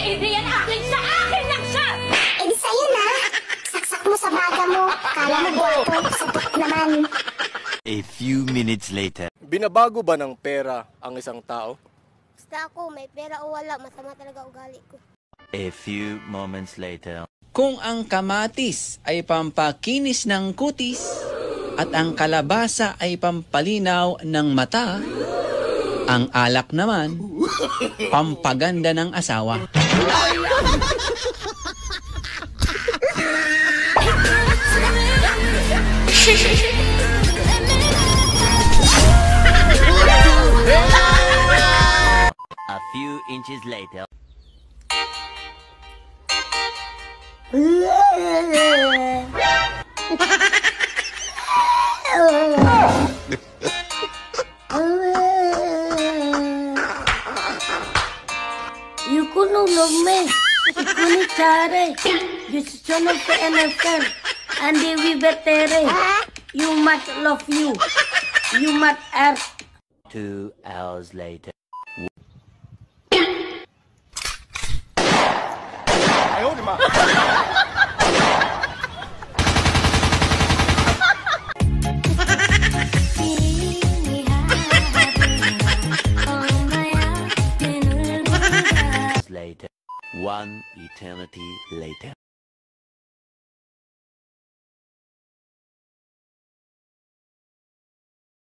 Hindi yan akin! Sa akin lang siya! Eh, sa'yo na. Saksak mo sa baga mo. Kala mo gwapo, sabot naman. A few minutes later. Binabago ba ng pera ang isang tao? Basta ako, may pera o wala, masama talaga ugali ko. A few moments later. Kung ang kamatis ay pampakinis ng kutis at ang kalabasa ay pampalinaw ng mata, ang alak naman, pampaganda ng asawa. A few inches later. You couldn't love me. You couldn't try. You son of the NFL. And they will be better. You must love you. You must act. 2 hours later. Later. 1 eternity later.